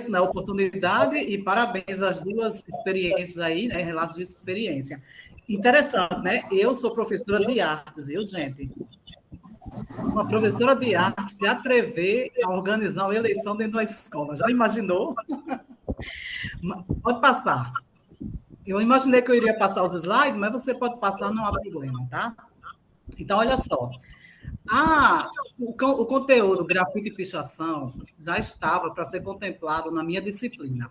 agradeço, né, a oportunidade e parabéns às duas experiências aí, né, relatos de experiência. Interessante, né? Eu sou professora de artes, viu, gente? Uma professora de artes se atrever a organizar uma eleição dentro da escola. Já imaginou? Pode passar. Eu imaginei que eu iria passar os slides, mas você pode passar, não há problema, tá? Então, olha só. O conteúdo grafite e pichação já estava para ser contemplado na minha disciplina.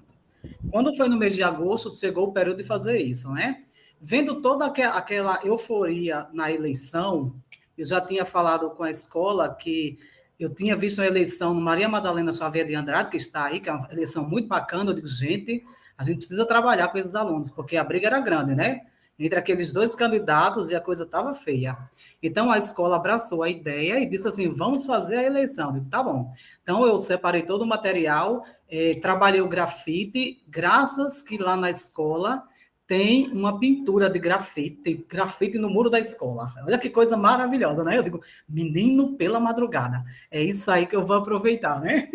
Quando foi no mês de agosto, chegou o período de fazer isso, né? Vendo toda aquela euforia na eleição, eu já tinha falado com a escola que eu tinha visto uma eleição no Maria Madalena Xavier de Andrade, que está aí, que é uma eleição muito bacana. Eu digo, gente, a gente precisa trabalhar com esses alunos, porque a briga era grande, né? Entre aqueles dois candidatos e a coisa estava feia. Então, a escola abraçou a ideia e disse assim, vamos fazer a eleição. Eu digo, tá bom. Então, eu separei todo o material, trabalhei o grafite, graças que lá na escola tem uma pintura de grafite, tem grafite no muro da escola. Olha que coisa maravilhosa, né? Eu digo, menino pela madrugada. É isso aí que eu vou aproveitar, né?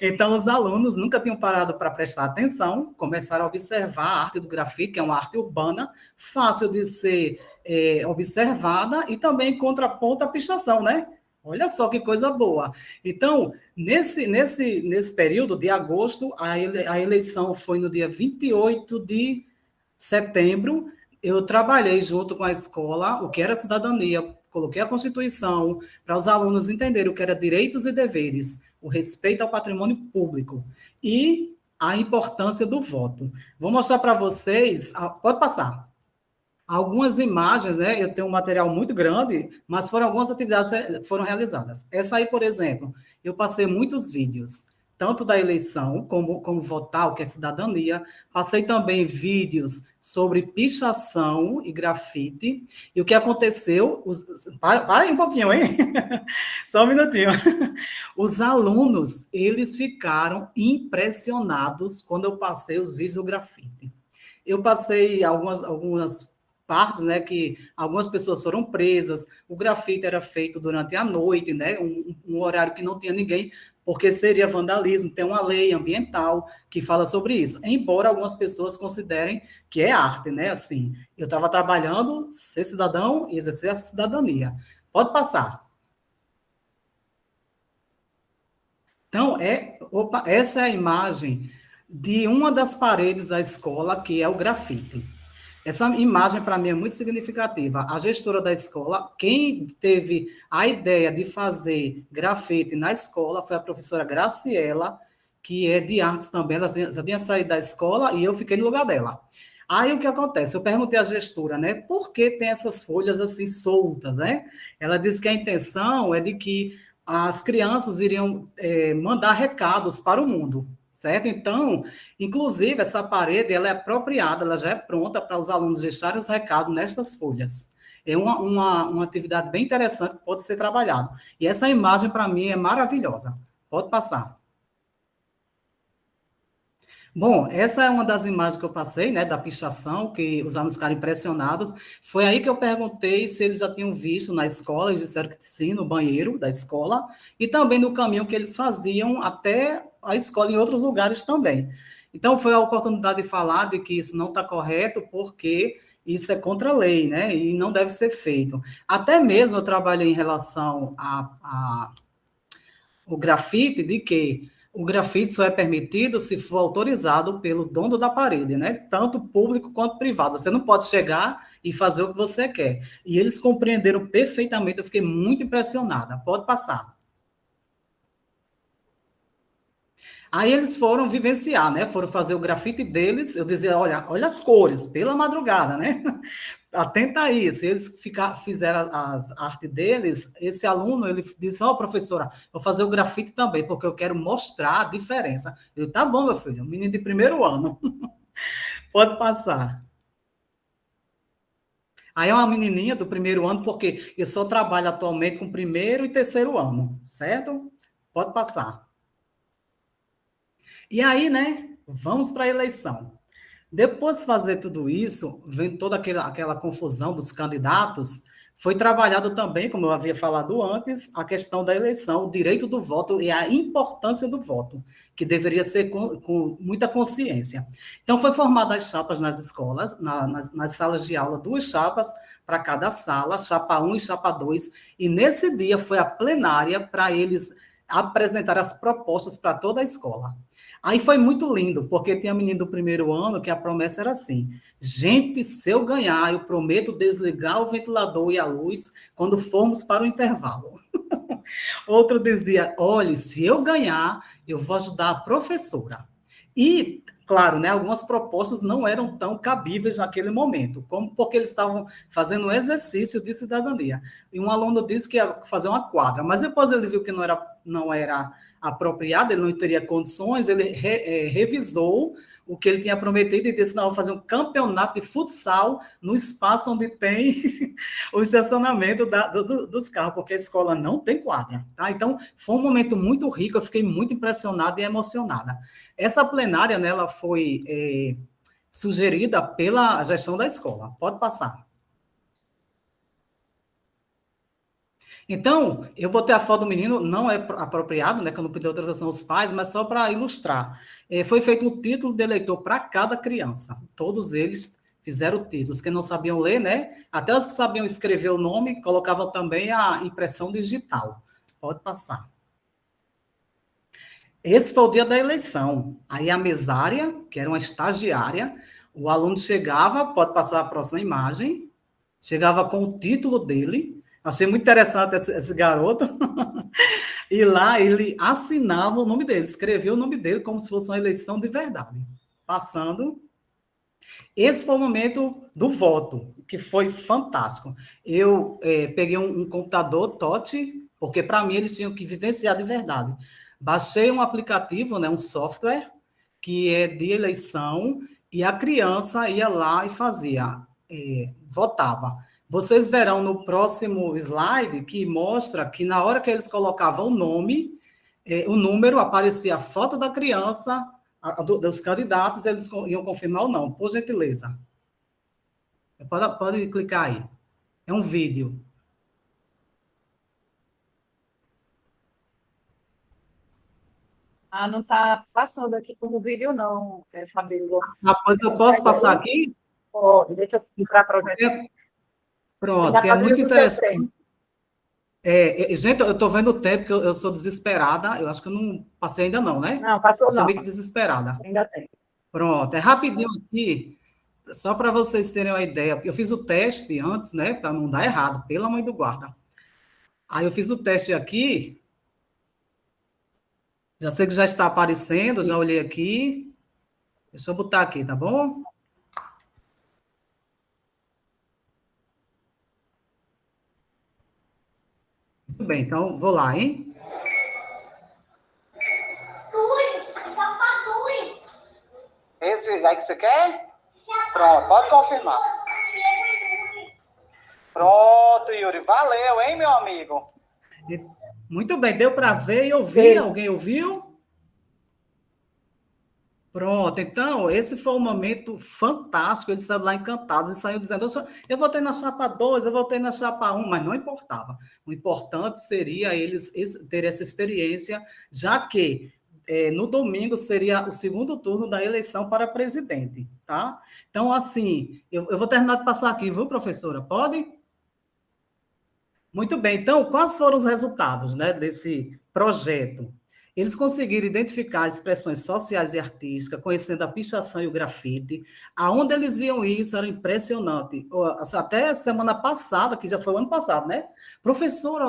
Então, os alunos nunca tinham parado para prestar atenção, começaram a observar a arte do grafite, que é uma arte urbana, fácil de ser observada e também contraponto à pichação, né? Olha só que coisa boa. Então, nesse período de agosto, a eleição foi no dia 28 de setembro. Eu trabalhei junto com a escola o que era cidadania, coloquei a Constituição para os alunos entenderem o que era direitos e deveres, o respeito ao patrimônio público e a importância do voto. Vou mostrar para vocês, pode passar. Algumas imagens, né? Eu tenho um material muito grande, mas foram algumas atividades que foram realizadas. Essa aí, por exemplo, eu passei muitos vídeos, tanto da eleição, como votar, o que é cidadania. Passei também vídeos sobre pichação e grafite. E o que aconteceu... Para aí um pouquinho, hein? Só um minutinho. Os alunos, eles ficaram impressionados quando eu passei os vídeos do grafite. Eu passei algumas partes, né, que algumas pessoas foram presas, o grafite era feito durante a noite, né, um horário que não tinha ninguém, porque seria vandalismo, tem uma lei ambiental que fala sobre isso, embora algumas pessoas considerem que é arte, né, assim, eu estava trabalhando, ser cidadão e exercer a cidadania. Pode passar. Então, essa é a imagem de uma das paredes da escola, que é o grafite. Essa imagem, para mim, é muito significativa. A gestora da escola, quem teve a ideia de fazer grafite na escola foi a professora Graciela, que é de artes também. Ela já tinha saído da escola e eu fiquei no lugar dela. Aí, o que acontece? Eu perguntei à gestora, né, por que tem essas folhas assim soltas, né? Ela disse que a intenção é de que as crianças iriam mandar recados para o mundo, certo? Então, inclusive, essa parede ela é apropriada, ela já é pronta para os alunos deixarem os recados nestas folhas. É uma atividade bem interessante que pode ser trabalhada. E essa imagem, para mim, é maravilhosa. Pode passar. Bom, essa é uma das imagens que eu passei, né, da pichação, que os alunos ficaram impressionados. Foi aí que eu perguntei se eles já tinham visto na escola, eles disseram que sim, no banheiro da escola, e também no caminho que eles faziam até a escola em outros lugares também. Então, foi a oportunidade de falar de que isso não está correto, porque isso é contra a lei, né, e não deve ser feito. Até mesmo eu trabalhei em relação o grafite, de que o grafite só é permitido se for autorizado pelo dono da parede, né? Tanto público quanto privado. Você não pode chegar e fazer o que você quer. E eles compreenderam perfeitamente, eu fiquei muito impressionada. Pode passar. Aí eles foram vivenciar, né? Foram fazer o grafite deles. Eu dizia, olha as cores, pela madrugada, né? Atenta a isso. Eles fizeram as artes deles. Esse aluno, ele disse, professora, vou fazer o grafite também, porque eu quero mostrar a diferença. Eu, tá bom, meu filho, um menino de primeiro ano. Pode passar. Aí é uma menininha do primeiro ano, porque eu só trabalho atualmente com primeiro e terceiro ano, certo? Pode passar. E aí, né, vamos para a eleição. Depois de fazer tudo isso, vem toda aquela confusão dos candidatos, Foi trabalhado também, como eu havia falado antes, a questão da eleição, o direito do voto e a importância do voto, que deveria ser com muita consciência. Então, foi formada as chapas nas escolas, nas salas de aula, 2 chapas para cada sala, chapa 1 e chapa 2, e nesse dia foi a plenária para eles apresentar as propostas para toda a escola. Aí foi muito lindo, porque tinha menino do primeiro ano que a promessa era assim: gente, se eu ganhar, eu prometo desligar o ventilador e a luz quando formos para o intervalo. Outro dizia: olhe, se eu ganhar, eu vou ajudar a professora. E, claro, né, algumas propostas não eram tão cabíveis naquele momento, como porque eles estavam fazendo um exercício de cidadania. E um aluno disse que ia fazer uma quadra, mas depois ele viu que não era apropriado, ele não teria condições, ele revisou o que ele tinha prometido e disse: não, vou fazer um campeonato de futsal no espaço onde tem o estacionamento dos carros, porque a escola não tem quadra. Tá? Então, foi um momento muito rico, eu fiquei muito impressionada e emocionada. Essa plenária, né, ela foi sugerida pela gestão da escola. Pode passar. Então, eu botei a foto do menino, não é apropriado, né, que eu não pedi autorização aos pais, mas só para ilustrar. Foi feito um título de eleitor para cada criança. Todos eles fizeram títulos. Quem não sabiam ler, né? Até os que sabiam escrever o nome, colocavam também a impressão digital. Pode passar. Esse foi o dia da eleição. Aí a mesária, que era uma estagiária, o aluno chegava, pode passar a próxima imagem, chegava com o título dele. Achei muito interessante esse garoto. E lá ele assinava o nome dele, escrevia o nome dele como se fosse uma eleição de verdade. Passando. Esse foi o momento do voto, que foi fantástico. Eu peguei um computador touch, porque para mim eles tinham que vivenciar de verdade. Baixei um aplicativo, né, um software, que é de eleição, e a criança ia lá e fazia, votava. Vocês verão no próximo slide que mostra que na hora que eles colocavam o nome, o número, aparecia a foto da criança, dos candidatos, eles iam confirmar ou não, por gentileza. Pode clicar aí. É um vídeo. Ah, não está passando aqui como vídeo, não, Fabíola. Pois eu posso passar aqui? Pode, deixa eu entrar para o Pronto, que é muito interessante. Gente, eu estou vendo o tempo, que eu sou desesperada. Eu acho que eu não passei ainda não, né? Não, passou eu sou não. meio que desesperada. Ainda tem. Pronto, é rapidinho aqui, só para vocês terem uma ideia. Eu fiz o teste antes, né? Para não dar errado, pela mãe do guarda. Aí eu fiz o teste aqui. Já sei que já está aparecendo, já olhei aqui. Deixa eu botar aqui, tá bom? Muito bem, então vou lá, hein? Esse aí que você quer? Pronto, pode confirmar. Pronto, Yuri. Valeu, hein, meu amigo? Muito bem, deu para ver e ouvir? Alguém ouviu? Pronto, então, esse foi um momento fantástico, eles saíram lá encantados e saíram dizendo: eu votei na chapa 2, eu votei na chapa 1, mas não importava. O importante seria eles terem essa experiência, já que no domingo seria o segundo turno da eleição para presidente, tá? Então, assim, eu vou terminar de passar aqui, viu, professora? Pode? Muito bem, então, quais foram os resultados, né, desse projeto? Eles conseguiram identificar expressões sociais e artísticas, conhecendo a pichação e o grafite. Aonde eles viam isso era impressionante. Até semana passada, que já foi o ano passado, né? Professora,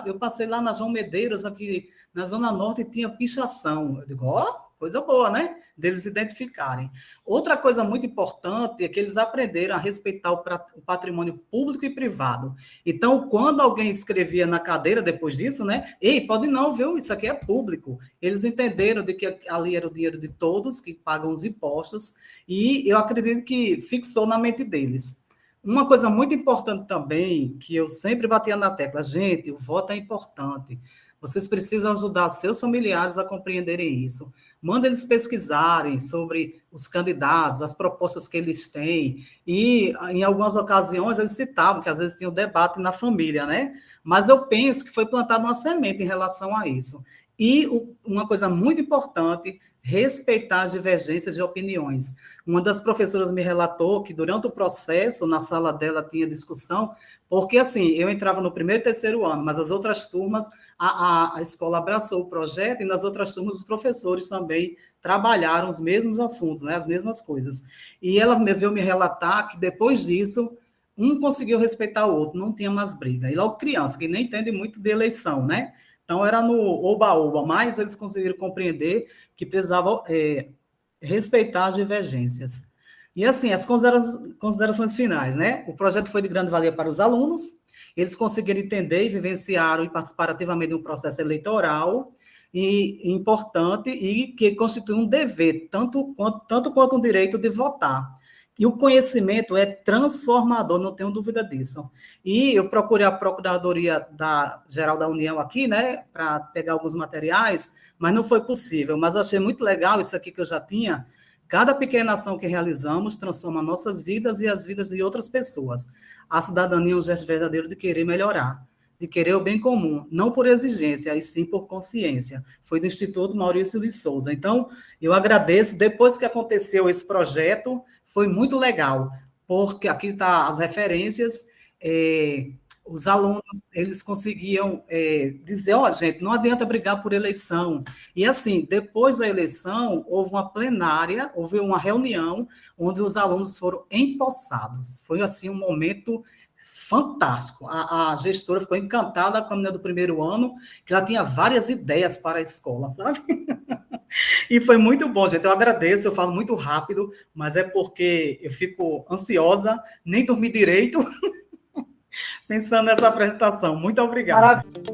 eu passei lá na João Medeiros, aqui na Zona Norte, e tinha pichação. Eu digo, coisa boa, né? Deles identificarem. Outra coisa muito importante é que eles aprenderam a respeitar o patrimônio público e privado. Então, quando alguém escrevia na cadeira depois disso, né? Ei, pode não, viu? Isso aqui é público. Eles entenderam de que ali era o dinheiro de todos que pagam os impostos, e eu acredito que fixou na mente deles. Uma coisa muito importante também, que eu sempre batia na tecla: gente, o voto é importante. Vocês precisam ajudar seus familiares a compreenderem isso. manda eles pesquisarem sobre os candidatos, as propostas que eles têm, e em algumas ocasiões eles citavam que às vezes tinha um debate na família, né? Mas eu penso que foi plantada uma semente em relação a isso. E uma coisa muito importante, respeitar as divergências de opiniões. Uma das professoras me relatou que durante o processo, na sala dela tinha discussão, porque assim, eu entrava no primeiro e terceiro ano, mas as outras turmas, a escola abraçou o projeto, e nas outras turmas os professores também trabalharam os mesmos assuntos, né, as mesmas coisas. E ela veio me relatar que depois disso, um conseguiu respeitar o outro, não tinha mais briga. E logo criança, que nem entende muito de eleição, né? Então era no oba-oba, mas eles conseguiram compreender que precisava respeitar as divergências. E assim, as considerações finais, né? O projeto foi de grande valia para os alunos, eles conseguiram entender e vivenciaram e participaram ativamente do processo eleitoral, e importante, e que constitui um dever, tanto quanto um direito de votar. E o conhecimento é transformador, não tenho dúvida disso. E eu procurei a Procuradoria Geral da União aqui, né, para pegar alguns materiais, mas não foi possível. Mas eu achei muito legal isso aqui que eu já tinha. Cada pequena ação que realizamos transforma nossas vidas e as vidas de outras pessoas. A cidadania é um gesto verdadeiro de querer melhorar, de querer o bem comum, não por exigência, e sim por consciência. Foi do Instituto Maurício de Souza. Então, eu agradeço. Depois que aconteceu esse projeto, foi muito legal, porque aqui está as referências, os alunos, eles conseguiam dizer, ó, gente, não adianta brigar por eleição. E assim, depois da eleição, houve uma plenária, houve uma reunião, onde os alunos foram empossados. Foi assim um momento fantástico. A gestora ficou encantada com a menina do primeiro ano, que ela tinha várias ideias para a escola, sabe? E foi muito bom, gente. Eu agradeço, eu falo muito rápido, mas é porque eu fico ansiosa, nem dormi direito, pensando nessa apresentação. Muito obrigado. Maravilha.